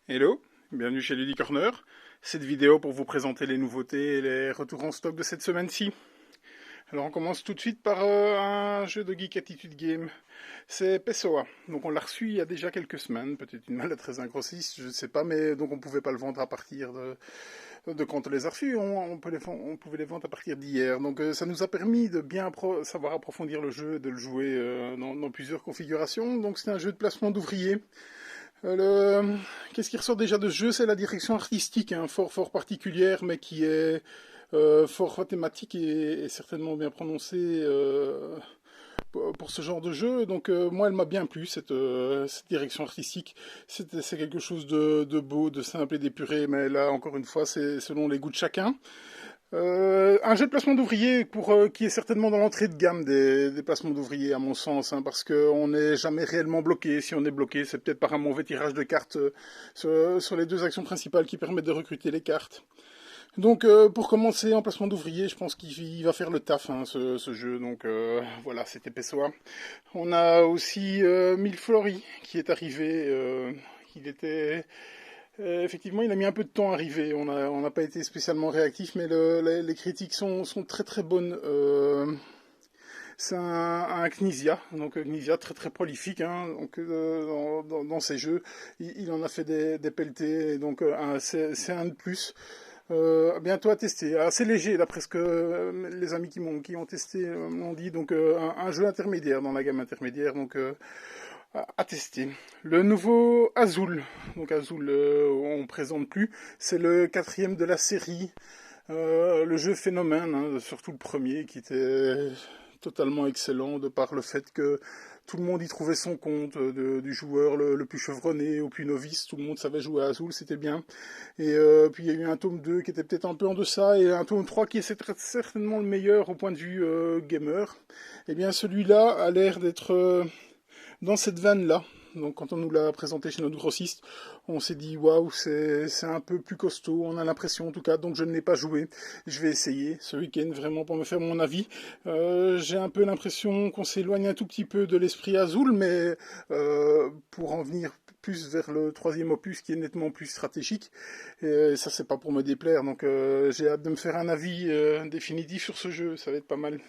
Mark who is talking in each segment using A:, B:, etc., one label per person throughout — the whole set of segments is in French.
A: Hello, bienvenue chez Lily Corner. Cette vidéo pour vous présenter les nouveautés et les retours en stock de cette semaine-ci. Alors on commence tout de suite par un jeu de Geek Attitude Game. C'est Pessoa. Donc on l'a reçu il y a déjà quelques semaines, peut-être une maladresse d'un grossiste, je ne sais pas, mais donc on pouvait pas le vendre à partir de quand on les a reçus, on pouvait les vendre à partir d'hier. Donc ça nous a permis de bien savoir approfondir le jeu, de le jouer dans plusieurs configurations. Donc c'est un jeu de placement d'ouvriers. Qu'est-ce qui ressort déjà de ce jeu? C'est la direction artistique, hein, fort particulière, mais qui est fort thématique et certainement bien prononcée pour ce genre de jeu. Donc moi, elle m'a bien plu, cette direction artistique. C'est quelque chose de beau, de simple et d'épuré, mais là, encore une fois, c'est selon les goûts de chacun. Un jeu de placement d'ouvriers qui est certainement dans l'entrée de gamme des placements d'ouvriers à mon sens, hein, parce qu'on n'est jamais réellement bloqué. Si on est bloqué, c'est peut-être par un mauvais tirage de cartes sur les deux actions principales qui permettent de recruter les cartes. Donc pour commencer en placement d'ouvriers, je pense qu'il va faire le taf, hein, ce jeu. Donc voilà, c'était Pessoa. On a aussi Milflori qui est arrivé. Il était effectivement, il a mis un peu de temps à arriver. On n'a pas été spécialement réactif, mais les critiques sont très bonnes. C'est un Knizia, donc Knizia très prolifique, hein, donc, dans ses jeux. Il en a fait des pelletés, donc c'est un de plus. Bientôt à tester. Assez léger, d'après ce que les amis qui ont testé m'ont dit. Donc un jeu intermédiaire dans la gamme intermédiaire. Donc à tester. Le nouveau Azul, donc Azul on présente plus, c'est le quatrième de la série. Le jeu phénomène, hein, surtout le premier qui était totalement excellent de par le fait que tout le monde y trouvait son compte, du joueur le plus chevronné au plus novice, tout le monde savait jouer à Azul, c'était bien. Et puis il y a eu un tome 2 qui était peut-être un peu en deçà et un tome 3 qui est certainement le meilleur au point de vue gamer. Et bien celui-là a l'air d'être dans cette vanne-là. Donc quand on nous l'a présenté chez notre grossiste, on s'est dit waouh, c'est un peu plus costaud, on a l'impression en tout cas, donc je ne l'ai pas joué. Je vais essayer ce week-end vraiment pour me faire mon avis. J'ai un peu l'impression qu'on s'éloigne un tout petit peu de l'esprit Azul, mais pour en venir plus vers le troisième opus qui est nettement plus stratégique. Et ça c'est pas pour me déplaire, donc j'ai hâte de me faire un avis définitif sur ce jeu, ça va être pas mal.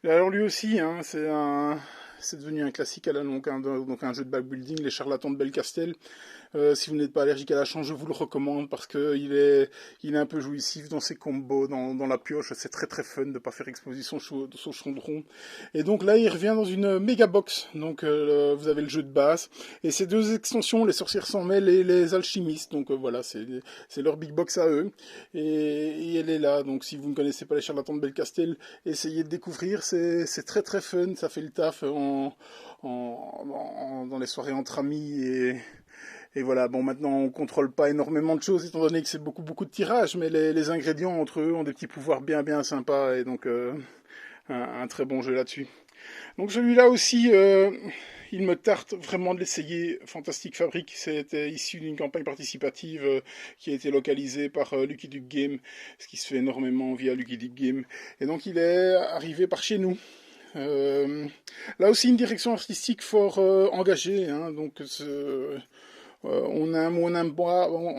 A: Et alors lui aussi, hein, c'est devenu un classique à la longue, hein, donc un jeu de backbuilding, les charlatans de Belcastel. Si vous n'êtes pas allergique à la change, je vous le recommande parce que il est un peu jouissif dans ses combos, dans la pioche. C'est très fun de pas faire exposition de son chaudron. Et donc là, il revient dans une méga box. Donc vous avez le jeu de base et ces deux extensions, les sorcières sans mêle et les alchimistes. Donc voilà, c'est leur big box à eux. Et elle est là. Donc si vous ne connaissez pas les charlatans de Belcastel, essayez de découvrir. C'est très fun. Ça fait le taf dans les soirées entre amis et voilà, bon, maintenant on contrôle pas énormément de choses étant donné que c'est beaucoup de tirages, mais les ingrédients entre eux ont des petits pouvoirs bien sympas et donc un très bon jeu là-dessus. Donc celui-là aussi, il me tarte vraiment de l'essayer. Fantastic Fabric, c'était issu d'une campagne participative qui a été localisée par Lucky Duck Game, ce qui se fait énormément via Lucky Duck Game. Et donc il est arrivé par chez nous. Là aussi une direction artistique fort engagée, hein, donc on aime ou on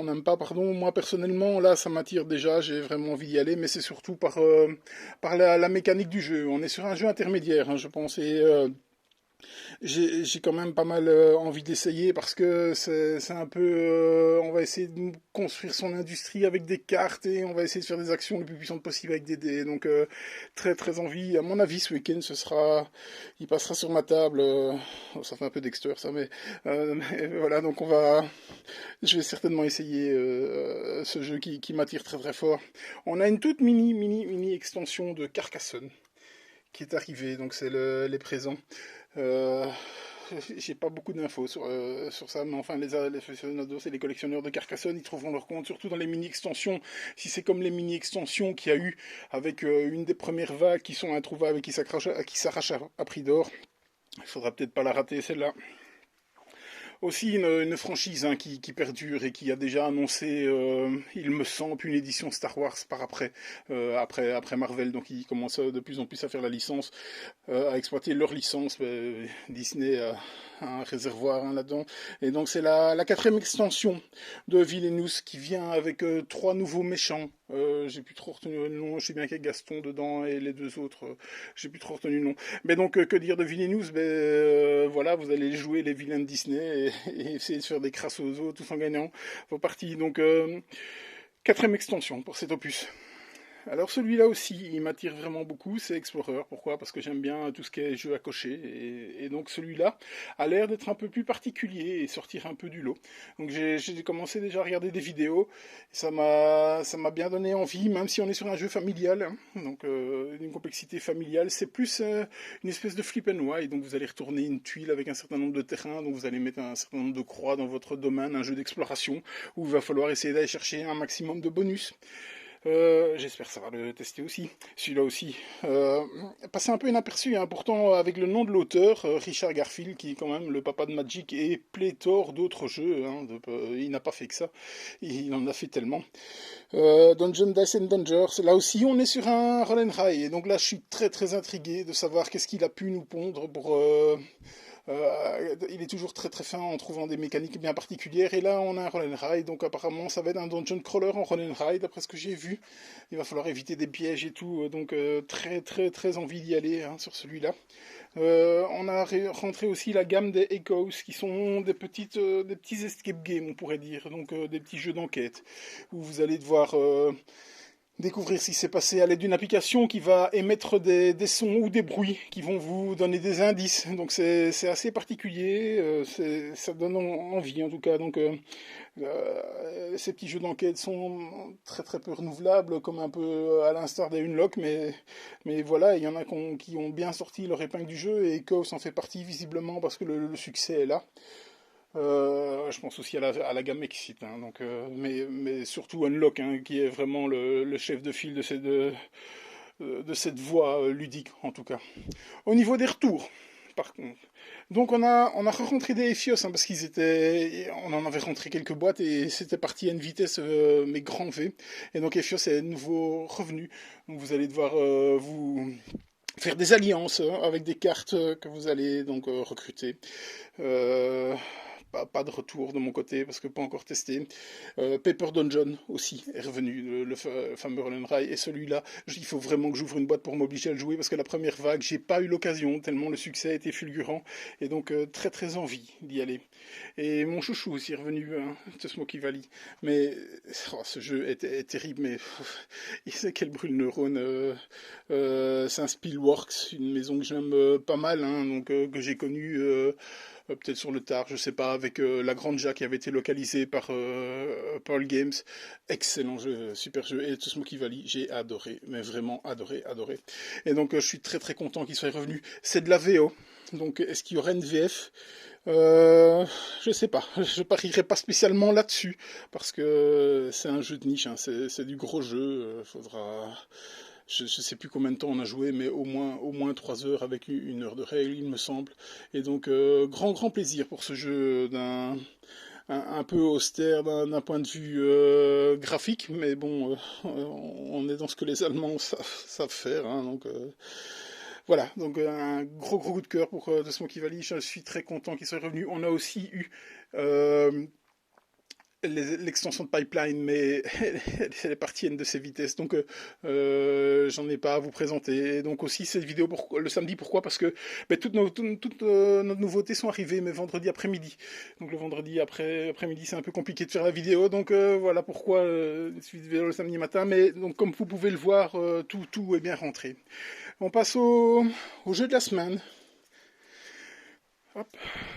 A: n'aime pas, pardon. Moi personnellement, là, ça m'attire déjà. J'ai vraiment envie d'y aller, mais c'est surtout par la mécanique du jeu. On est sur un jeu intermédiaire, hein, je pense, et j'ai quand même pas mal envie d'essayer parce que c'est un peu, on va essayer de construire son industrie avec des cartes et on va essayer de faire des actions les plus puissantes possibles avec des dés. Donc très envie. À mon avis, ce week-end, il passera sur ma table. Ça fait un peu Dexter, ça, mais voilà. Donc je vais certainement essayer ce jeu qui m'attire très fort. On a une toute mini extension de Carcassonne qui est arrivée. Donc c'est les présents. Euh, j'ai pas beaucoup d'infos sur ça, mais enfin, les aficionados et les collectionneurs de Carcassonne, ils trouveront leur compte, surtout dans les mini-extensions. Si c'est comme les mini-extensions qu'il y a eu avec une des premières vagues qui sont introuvables et qui s'arrachent à prix d'or, il faudra peut-être pas la rater celle-là. Aussi une franchise hein, qui perdure et qui a déjà annoncé, il me semble, une édition Star Wars par après Marvel. Donc ils commencent de plus en plus à faire la licence, à exploiter leur licence. Disney a un réservoir hein, là-dedans. Et donc c'est la quatrième extension de Villainous qui vient avec 3 nouveaux méchants. J'ai plus trop retenu le nom, je sais bien qu'il y a Gaston dedans et les 2 autres, j'ai plus trop retenu le nom. Mais donc que dire de Villainous? Voilà, vous allez jouer les vilains de Disney et essayer de faire des crasses aux os tous en gagnant vos parties. Donc quatrième extension pour cet opus. Alors celui-là aussi, il m'attire vraiment beaucoup, c'est Explorer. Pourquoi? Parce que j'aime bien tout ce qui est jeu à cocher. Et donc celui-là a l'air d'être un peu plus particulier et sortir un peu du lot. Donc j'ai commencé déjà à regarder des vidéos. Et ça m'a bien donné envie, même si on est sur un jeu familial. Hein, donc une complexité familiale. C'est plus une espèce de flip and wide. Donc vous allez retourner une tuile avec un certain nombre de terrains. Donc vous allez mettre un certain nombre de croix dans votre domaine. Un jeu d'exploration où il va falloir essayer d'aller chercher un maximum de bonus. J'espère savoir le tester aussi. Celui-là aussi. Passé un peu inaperçu, hein, pourtant avec le nom de l'auteur, Richard Garfield, qui est quand même le papa de Magic et pléthore d'autres jeux. Hein, il n'a pas fait que ça. Il en a fait tellement. Dungeon Dice and Dangers. Là aussi, on est sur un roll and ride. Et donc là, je suis très très intrigué de savoir qu'est-ce qu'il a pu nous pondre pour... il est toujours très très fin en trouvant des mécaniques bien particulières. Et là, on a un roll and ride. Donc apparemment, ça va être un dungeon crawler en roll and ride, d'après ce que j'ai vu. Il va falloir éviter des pièges et tout. Donc très très très envie d'y aller hein, sur celui-là. On a rentré aussi la gamme des Echoes, qui sont des petits escape games, on pourrait dire. Donc des petits jeux d'enquête où vous allez devoir découvrir ce qui s'est passé à l'aide d'une application qui va émettre des sons ou des bruits qui vont vous donner des indices. Donc c'est assez particulier, ça donne envie en tout cas. Donc ces petits jeux d'enquête sont très très peu renouvelables, comme un peu à l'instar des Unlock, mais voilà, il y en a qui ont bien sorti leur épingle du jeu et Echoes en fait partie visiblement parce que le succès est là. Je pense aussi à la gamme Exit, hein, donc, mais surtout Unlock, hein, qui est vraiment le chef de file de cette voie ludique, en tout cas. Au niveau des retours, par contre, donc on a rencontré des Ephios, hein, parce on en avait rentré quelques boîtes et c'était parti à une vitesse mais grand V. Et donc Ephios est de nouveau revenu. Donc vous allez devoir vous faire des alliances avec des cartes que vous allez donc recruter. Pas de retour de mon côté parce que pas encore testé. Paper Dungeon aussi est revenu, le fameux Roll and Ride. Et celui-là, il faut vraiment que j'ouvre une boîte pour m'obliger à le jouer parce que la première vague, j'ai pas eu l'occasion tellement le succès a été fulgurant. Et donc très très envie d'y aller. Et mon chouchou aussi est revenu, hein, The Smoky Valley. Mais ce jeu est terrible, mais il sait qu'elle brûle le neurone. C'est un Spielworks, une maison que j'aime pas mal, hein, donc que j'ai connue peut-être sur le tard, je sais pas, avec La Granja qui avait été localisée par Pearl Games. Excellent jeu, super jeu. Et The Smoky Valley, j'ai adoré, mais vraiment adoré, adoré. Et donc je suis très très content qu'il soit revenu. C'est de la VO, donc est-ce qu'il y aura une VF? Je sais pas, je parierai pas spécialement là-dessus parce que c'est un jeu de niche, hein. C'est du gros jeu, faudra. Je ne sais plus combien de temps on a joué, mais au moins 3 heures avec 1 heure de règle, il me semble. Et donc, grand plaisir pour ce jeu un peu austère d'un point de vue graphique, mais bon, on est dans ce que les Allemands savent faire, hein, donc voilà, donc un gros coup de cœur pour The Smoky Valley. Je suis très content qu'il soit revenu. On a aussi eu l'extension de Pipeline, mais elle est partie à une de ses vitesses, donc j'en ai pas à vous présenter. Et donc aussi cette vidéo le samedi, pourquoi? Parce que toutes nos nouveautés sont arrivées, mais vendredi après-midi. Donc le vendredi après-midi, c'est un peu compliqué de faire la vidéo, donc voilà pourquoi cette vidéo le samedi matin. Mais donc comme vous pouvez le voir, tout est bien rentré. On passe au jeu de la semaine. Hop,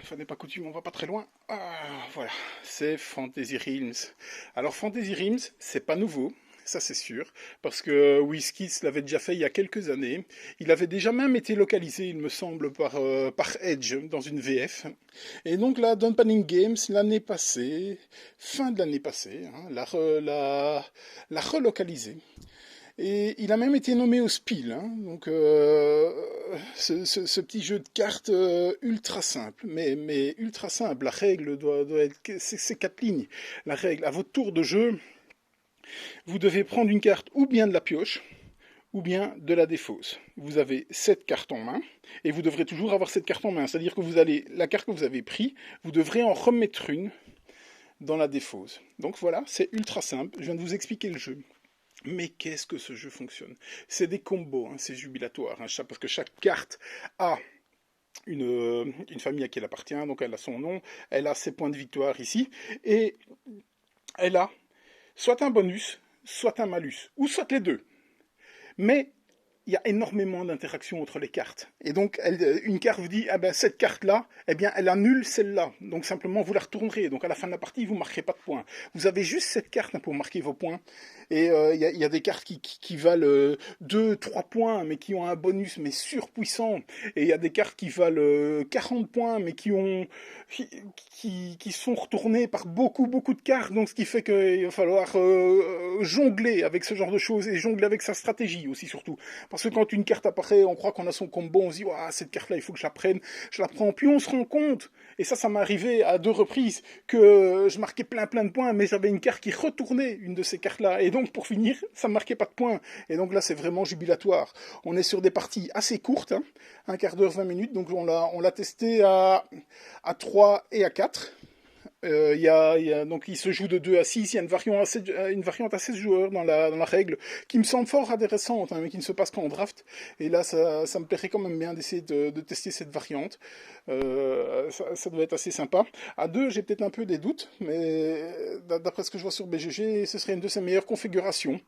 A: ça n'est pas coutume, on va pas très loin. Ah, voilà, c'est Fantasy Realms. Alors Fantasy Realms, c'est pas nouveau, ça c'est sûr, parce que WizKids l'avait déjà fait il y a quelques années. Il avait déjà même été localisé, il me semble, par Edge dans une VF. Et donc là, Don Panning Games, l'année passée, fin de l'année passée, hein, l'a relocalisé. Et il a même été nommé au Spiel, hein. Donc ce petit jeu de cartes ultra simple, mais ultra simple. La règle doit être, c'est 4 lignes. La règle, à votre tour de jeu, vous devez prendre une carte ou bien de la pioche, ou bien de la défausse. Vous avez cette carte en main, et vous devrez toujours avoir cette carte en main. C'est-à-dire que la carte que vous avez prise, vous devrez en remettre une dans la défausse. Donc voilà, c'est ultra simple. Je viens de vous expliquer le jeu. Mais qu'est-ce que ce jeu fonctionne? C'est des combos, hein, c'est jubilatoire, hein, parce que chaque carte a une famille à qui elle appartient, donc elle a son nom, elle a ses points de victoire ici, et elle a soit un bonus, soit un malus, ou soit les deux. Mais il y a énormément d'interactions entre les cartes. Et donc, une carte vous dit, ah ben, cette carte-là, eh bien, elle annule celle-là. Donc, simplement, vous la retournerez. Donc, à la fin de la partie, vous ne marquerez pas de points. Vous avez juste cette carte, hein, pour marquer vos points. Et il y a des cartes qui valent 2, 3 points, mais qui ont un bonus, mais surpuissant. Et il y a des cartes qui valent 40 points, mais qui sont retournées par beaucoup, beaucoup de cartes. Donc, ce qui fait qu'il va falloir jongler avec ce genre de choses et jongler avec sa stratégie aussi, surtout. Parce que quand une carte apparaît, on croit qu'on a son combo, on se dit, ah, cette carte-là, il faut que je la prenne. Je la prends, puis on se rend compte, et ça m'est arrivé à 2 reprises, que je marquais plein de points, mais j'avais une carte qui retournait une de ces cartes-là. Et donc, pour finir, ça ne marquait pas de points. Et donc là, c'est vraiment jubilatoire. On est sur des parties assez courtes, hein, un quart d'heure, 20 minutes. Donc on l'a testé à 3 et à 4. Donc il se joue de 2 à 6, il y a une variante à 16 joueurs dans la règle, qui me semble fort intéressante, hein, mais qui ne se passe qu'en draft. Et là, ça me plairait quand même bien d'essayer de tester cette variante. Ça doit être assez sympa. À 2, j'ai peut-être un peu des doutes, mais d'après ce que je vois sur BGG, ce serait une de ses meilleures configurations.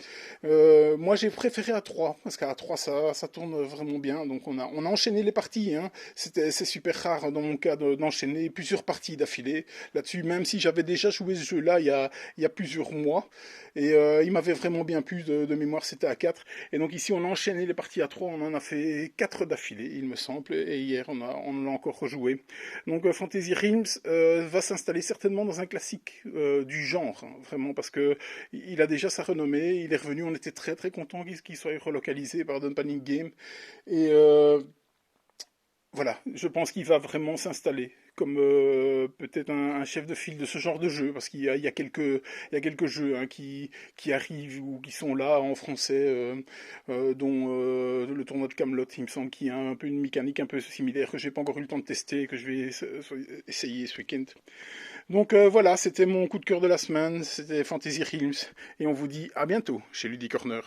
A: Moi, j'ai préféré à 3, parce qu'à 3, ça tourne vraiment bien. Donc on a enchaîné les parties, hein. C'est super rare dans mon cas d'enchaîner plusieurs parties d'affilée là-dessus, même si j'avais déjà joué ce jeu-là il y a plusieurs mois. Et il m'avait vraiment bien plu, de mémoire c'était à 4. Et donc ici on a enchaîné les parties à 3, on en a fait 4 d'affilée, il me semble. Et hier on l'a encore rejoué. Donc Fantasy Realms va s'installer certainement dans un classique du genre, hein, vraiment, parce que il a déjà sa renommée, il est revenu, on était très très content qu'il soit relocalisé par Don Panic Game. Et voilà, je pense qu'il va vraiment s'installer comme peut-être un chef de file de ce genre de jeu, parce qu'il y a quelques jeux, hein, qui arrivent ou qui sont là en français, dont le tournoi de Camelot, il me semble qu'il y a un peu une mécanique un peu similaire que j'ai pas encore eu le temps de tester et que je vais essayer ce week-end. Donc voilà, c'était mon coup de cœur de la semaine, c'était Fantasy Realms, et on vous dit à bientôt chez Ludie Corner.